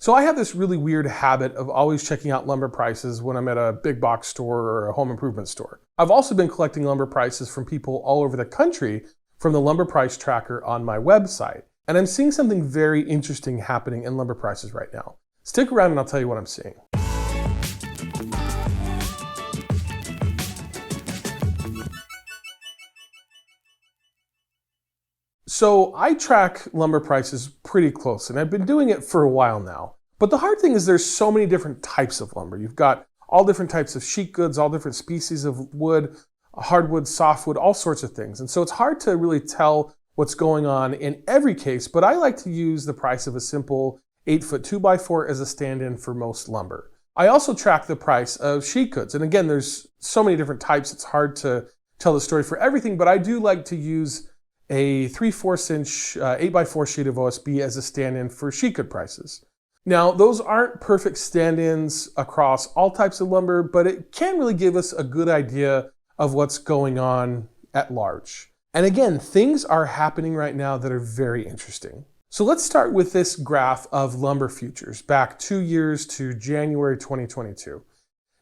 So I have this really weird habit of always checking out lumber prices when I'm at a big box store or a home improvement store. I've also been collecting lumber prices from people all over the country from the lumber price tracker on my website. And I'm seeing something very interesting happening in lumber prices right now. Stick around and I'll tell you what I'm seeing. So I track lumber prices pretty close, and I've been doing it for a while now. But the hard thing is there's so many different types of lumber. You've got all different types of sheet goods, all different species of wood, hardwood, softwood, all sorts of things. And so it's hard to really tell what's going on in every case, but I like to use the price of a simple 8-foot 2x4 as a stand-in for most lumber. I also track the price of sheet goods. And again, there's so many different types, it's hard to tell the story for everything, but I do like to use a 3/4 inch 8x4 sheet of OSB as a stand-in for sheet good prices. Now, those aren't perfect stand-ins across all types of lumber, but it can really give us a good idea of what's going on at large. And again, things are happening right now that are very interesting. So let's start with this graph of lumber futures back 2 years to January 2022.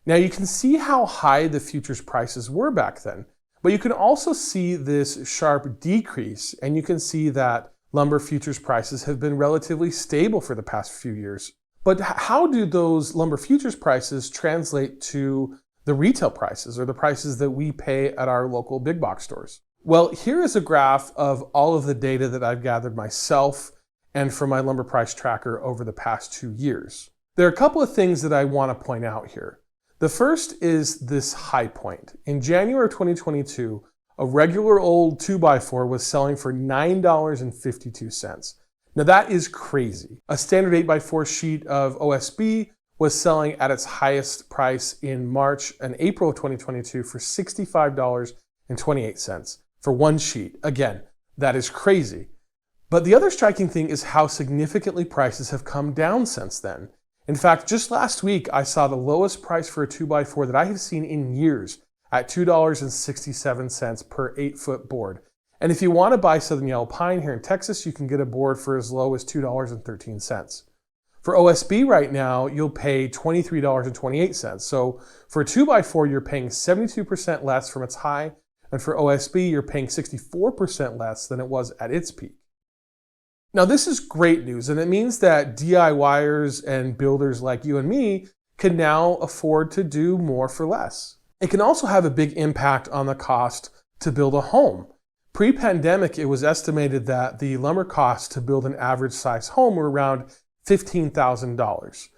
Now you can see how high the futures prices were back then. But you can also see this sharp decrease, and you can see that lumber futures prices have been relatively stable for the past few years. But how do those lumber futures prices translate to the retail prices, or the prices that we pay at our local big box stores? Well, here is a graph of all of the data that I've gathered myself and from my lumber price tracker over the past 2 years. There are a couple of things that I want to point out here. The first is this high point. In January 2022, a regular old 2x4 was selling for $9.52. Now that is crazy. A standard 8x4 sheet of OSB was selling at its highest price in March and April of 2022 for $65.28 for one sheet. Again, that is crazy. But the other striking thing is how significantly prices have come down since then. In fact, just last week, I saw the lowest price for a 2x4 that I have seen in years at $2.67 per 8-foot board. And if you want to buy Southern Yellow Pine here in Texas, you can get a board for as low as $2.13. For OSB right now, you'll pay $23.28. So for a 2x4, you're paying 72% less from its high, and for OSB, you're paying 64% less than it was at its peak. Now this is great news, and it means that DIYers and builders like you and me can now afford to do more for less. It can also have a big impact on the cost to build a home. Pre-pandemic, it was estimated that the lumber costs to build an average size home were around $15,000.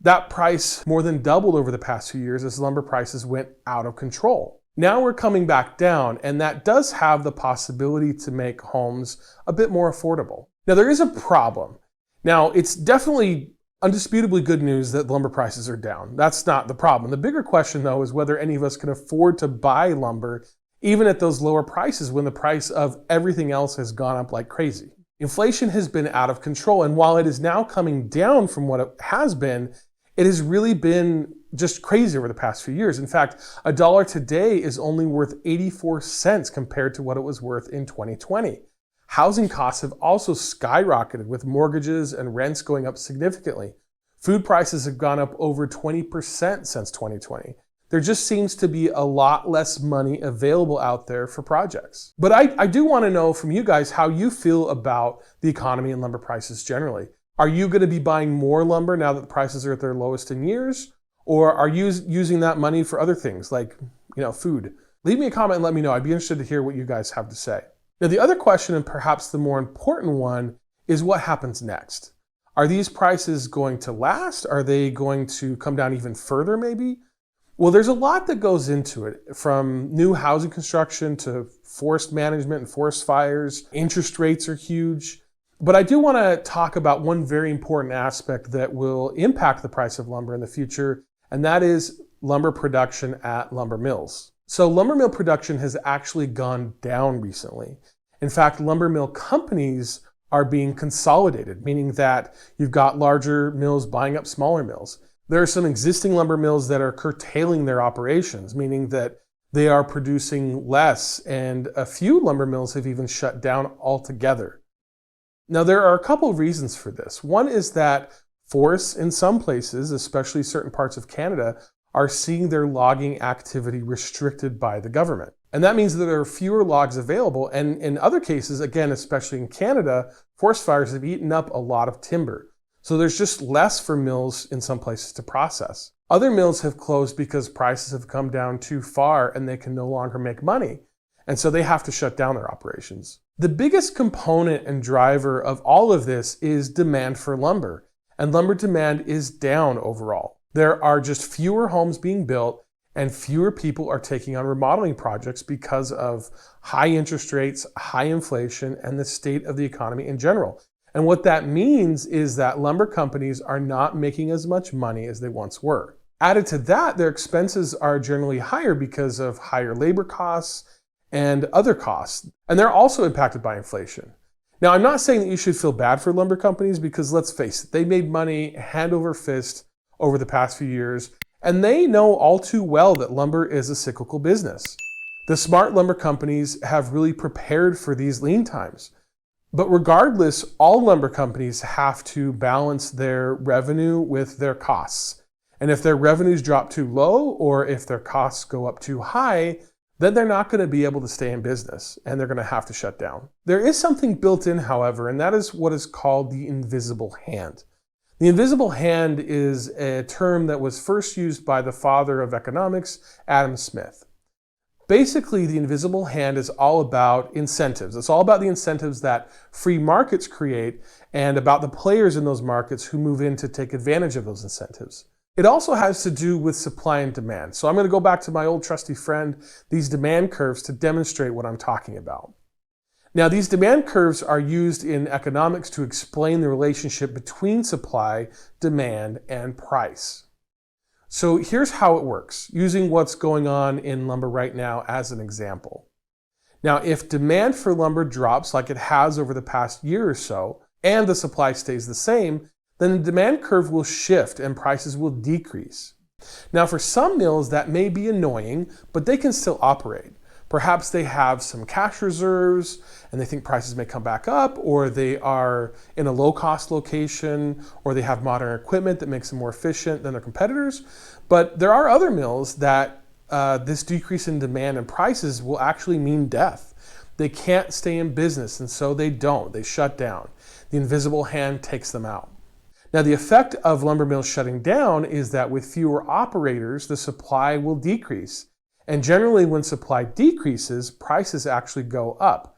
That price more than doubled over the past few years as lumber prices went out of control. Now we're coming back down, and that does have the possibility to make homes a bit more affordable. Now there is a problem. Now it's definitely undisputably good news that lumber prices are down. That's not the problem. The bigger question though is whether any of us can afford to buy lumber even at those lower prices when the price of everything else has gone up like crazy. Inflation has been out of control, and while it is now coming down from what it has really been just crazy over the past few years. In fact, $1 today is only worth 84 cents compared to what it was worth in 2020. Housing costs have also skyrocketed with mortgages and rents going up significantly. Food prices have gone up over 20% since 2020. There just seems to be a lot less money available out there for projects. But I do want to know from you guys how you feel about the economy and lumber prices generally. Are you going to be buying more lumber now that the prices are at their lowest in years? Or are you using that money for other things like, food? Leave me a comment and let me know. I'd be interested to hear what you guys have to say. Now, the other question, and perhaps the more important one, is what happens next? Are these prices going to last? Are they going to come down even further maybe? Well, there's a lot that goes into it, from new housing construction to forest management and forest fires. Interest rates are huge. But I do want to talk about one very important aspect that will impact the price of lumber in the future, and that is lumber production at lumber mills. So lumber mill production has actually gone down recently. In fact, lumber mill companies are being consolidated, meaning that you've got larger mills buying up smaller mills. There are some existing lumber mills that are curtailing their operations, meaning that they are producing less, and a few lumber mills have even shut down altogether. Now, there are a couple of reasons for this. One is that Forests in some places, especially certain parts of Canada, are seeing their logging activity restricted by the government. And that means that there are fewer logs available. And in other cases, again, especially in Canada, forest fires have eaten up a lot of timber. So there's just less for mills in some places to process. Other mills have closed because prices have come down too far and they can no longer make money. And so they have to shut down their operations. The biggest component and driver of all of this is demand for lumber. And lumber demand is down overall. There are just fewer homes being built and fewer people are taking on remodeling projects because of high interest rates, high inflation, and the state of the economy in general. And what that means is that lumber companies are not making as much money as they once were. Added to that, their expenses are generally higher because of higher labor costs and other costs. And they're also impacted by inflation. Now, I'm not saying that you should feel bad for lumber companies because let's face it, they made money hand over fist over the past few years, and they know all too well that lumber is a cyclical business. The smart lumber companies have really prepared for these lean times. But regardless, all lumber companies have to balance their revenue with their costs. And if their revenues drop too low or if their costs go up too high, then they're not going to be able to stay in business and they're going to have to shut down. There is something built in, however, and that is what is called the invisible hand. The invisible hand is a term that was first used by the father of economics, Adam Smith. Basically, the invisible hand is all about incentives. It's all about the incentives that free markets create and about the players in those markets who move in to take advantage of those incentives. It also has to do with supply and demand. So I'm going to go back to my old trusty friend, these demand curves, to demonstrate what I'm talking about. Now, these demand curves are used in economics to explain the relationship between supply, demand, and price. So here's how it works, using what's going on in lumber right now as an example. Now, if demand for lumber drops like it has over the past year or so, and the supply stays the same, then the demand curve will shift and prices will decrease. Now, for some mills, that may be annoying, but they can still operate. Perhaps they have some cash reserves and they think prices may come back up, or they are in a low-cost location, or they have modern equipment that makes them more efficient than their competitors. But there are other mills that this decrease in demand and prices will actually mean death. They can't stay in business, and so they don't. They shut down. The invisible hand takes them out. Now, the effect of lumber mills shutting down is that with fewer operators, the supply will decrease. And generally, when supply decreases, prices actually go up.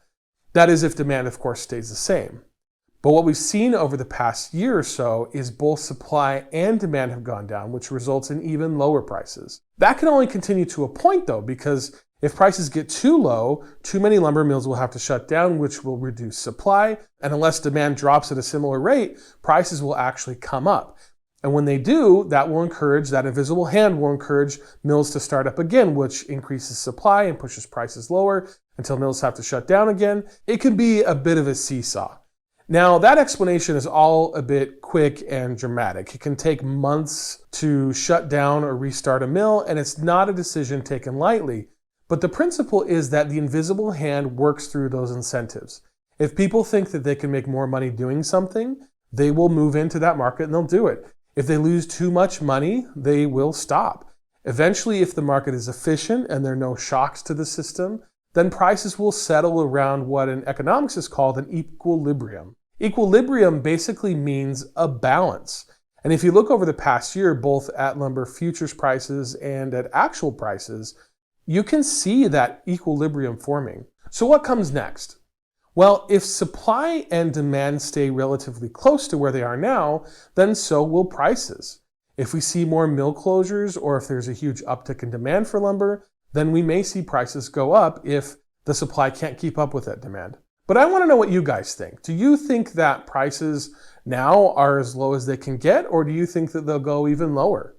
That is if demand, of course, stays the same. But what we've seen over the past year or so is both supply and demand have gone down, which results in even lower prices. That can only continue to a point, though, because if prices get too low, too many lumber mills will have to shut down, which will reduce supply. And unless demand drops at a similar rate, prices will actually come up. And when they do, that invisible hand will encourage mills to start up again, which increases supply and pushes prices lower until mills have to shut down again. It can be a bit of a seesaw. Now, that explanation is all a bit quick and dramatic. It can take months to shut down or restart a mill, and it's not a decision taken lightly. But the principle is that the invisible hand works through those incentives. If people think that they can make more money doing something, they will move into that market and they'll do it. If they lose too much money, they will stop. Eventually, if the market is efficient and there are no shocks to the system, then prices will settle around what in economics is called an equilibrium. Equilibrium basically means a balance. And if you look over the past year, both at lumber futures prices and at actual prices, you can see that equilibrium forming. So what comes next? Well, if supply and demand stay relatively close to where they are now, then so will prices. If we see more mill closures or if there's a huge uptick in demand for lumber, then we may see prices go up if the supply can't keep up with that demand. But I want to know what you guys think. Do you think that prices now are as low as they can get, or do you think that they'll go even lower?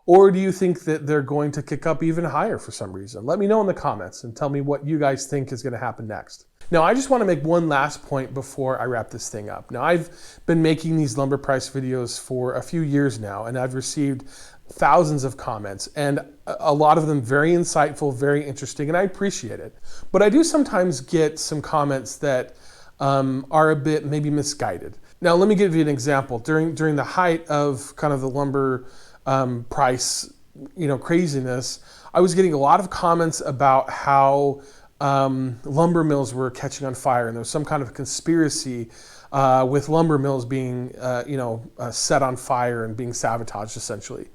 Or do you think that they're going to kick up even higher for some reason? Let me know in the comments and tell me what you guys think is going to happen next. Now, I just want to make one last point before I wrap this thing up. Now, I've been making these lumber price videos for a few years now, and I've received thousands of comments, and a lot of them very insightful, very interesting, and I appreciate it. But I do sometimes get some comments that are a bit maybe misguided. Now, let me give you an example. During the height of kind of the lumber price, craziness, I was getting a lot of comments about how lumber mills were catching on fire, and there was some kind of conspiracy with lumber mills being, set on fire and being sabotaged, essentially.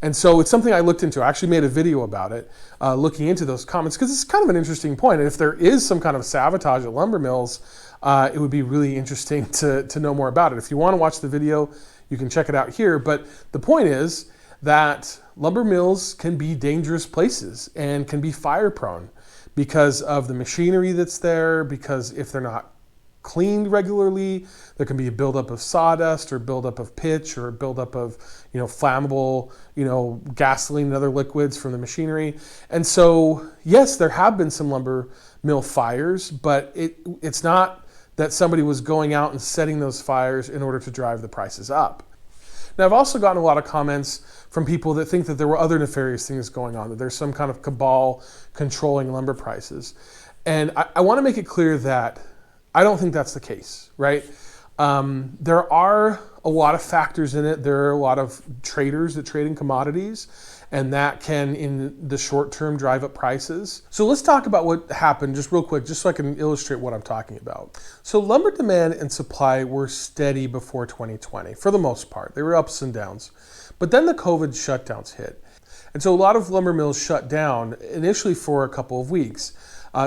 And so it's something I looked into. I actually made a video about it, looking into those comments, because it's kind of an interesting point. And if there is some kind of sabotage at lumber mills, it would be really interesting to know more about it. If you want to watch the video, you can check it out here. But the point is that lumber mills can be dangerous places and can be fire prone because of the machinery that's there, because if they're not cleaned regularly, there can be a buildup of sawdust or buildup of pitch or buildup of flammable gasoline and other liquids from the machinery. And so yes, there have been some lumber mill fires, but it's not that somebody was going out and setting those fires in order to drive the prices up. Now, I've also gotten a lot of comments from people that think that there were other nefarious things going on, that there's some kind of cabal controlling lumber prices. And I want to make it clear that I don't think that's the case, right? There are a lot of factors in it. There are a lot of traders that trade in commodities, and that can, in the short term, drive up prices. So let's talk about what happened just real quick, just so I can illustrate what I'm talking about. So lumber demand and supply were steady before 2020, for the most part. They were ups and downs. But then the COVID shutdowns hit. And so a lot of lumber mills shut down initially for a couple of weeks.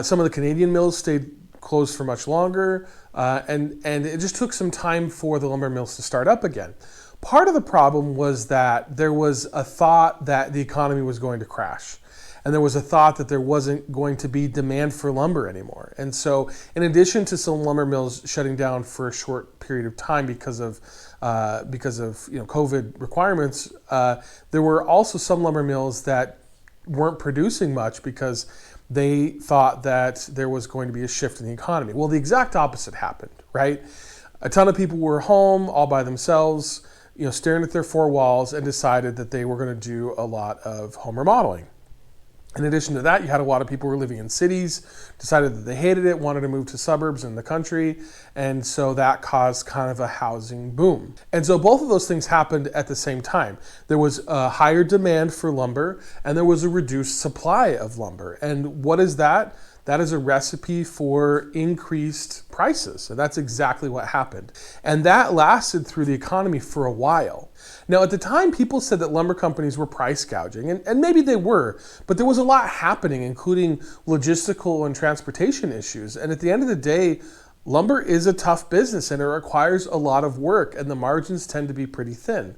Some of the Canadian mills stayed closed for much longer, and it just took some time for the lumber mills to start up again. Part of the problem was that there was a thought that the economy was going to crash, and there was a thought that there wasn't going to be demand for lumber anymore. And so in addition to some lumber mills shutting down for a short period of time because of COVID requirements, there were also some lumber mills that weren't producing much because they thought that there was going to be a shift in the economy. Well, the exact opposite happened, right? A ton of people were home all by themselves, staring at their four walls, and decided that they were going to do a lot of home remodeling. In addition to that, you had a lot of people who were living in cities, decided that they hated it, wanted to move to suburbs in the country, and so that caused kind of a housing boom. And so both of those things happened at the same time. There was a higher demand for lumber, and there was a reduced supply of lumber. And what is that? That is a recipe for increased prices. And that's exactly what happened. And that lasted through the economy for a while. Now, at the time, people said that lumber companies were price gouging, and maybe they were, but there was a lot happening, including logistical and transportation issues. And at the end of the day, lumber is a tough business, and it requires a lot of work, and the margins tend to be pretty thin.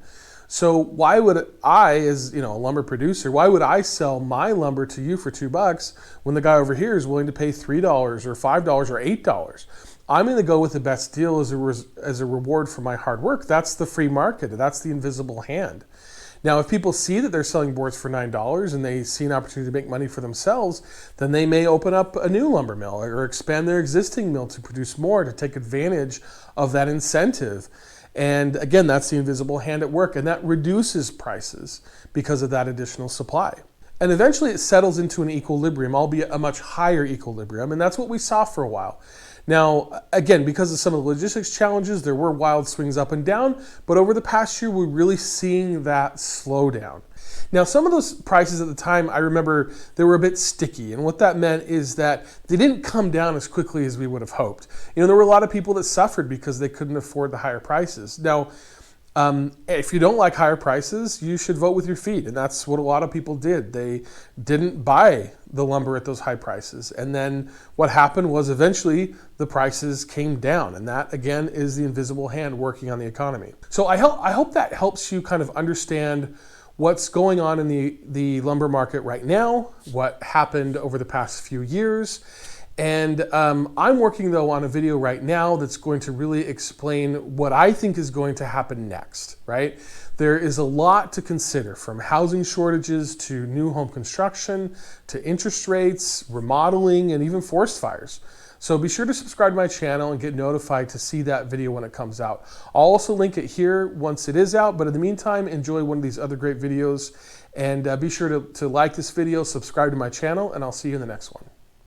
So why would I, as a lumber producer, why would I sell my lumber to you for $2 when the guy over here is willing to pay $3 or $5 or $8? I'm going to go with the best deal as a reward for my hard work. That's the free market. That's the invisible hand. Now, if people see that they're selling boards for $9 and they see an opportunity to make money for themselves, then they may open up a new lumber mill or expand their existing mill to produce more, to take advantage of that incentive. And again, that's the invisible hand at work, and that reduces prices because of that additional supply. And eventually it settles into an equilibrium, albeit a much higher equilibrium, and that's what we saw for a while. Now, again, because of some of the logistics challenges, there were wild swings up and down, but over the past year, we're really seeing that slow down. Now, some of those prices at the time, I remember they were a bit sticky, and what that meant is that they didn't come down as quickly as we would have hoped. There were a lot of people that suffered because they couldn't afford the higher prices. Now, if you don't like higher prices, you should vote with your feet, and that's what a lot of people did. They didn't buy the lumber at those high prices, and then what happened was eventually the prices came down, and that again is the invisible hand working on the economy. So I hope that helps you kind of understand what's going on in the lumber market right now, what happened over the past few years. And I'm working, though, on a video right now that's going to really explain what I think is going to happen next, right? There is a lot to consider, from housing shortages to new home construction, to interest rates, remodeling, and even forest fires. So be sure to subscribe to my channel and get notified to see that video when it comes out. I'll also link it here once it is out, but in the meantime, enjoy one of these other great videos. And be sure to like this video, subscribe to my channel, and I'll see you in the next one.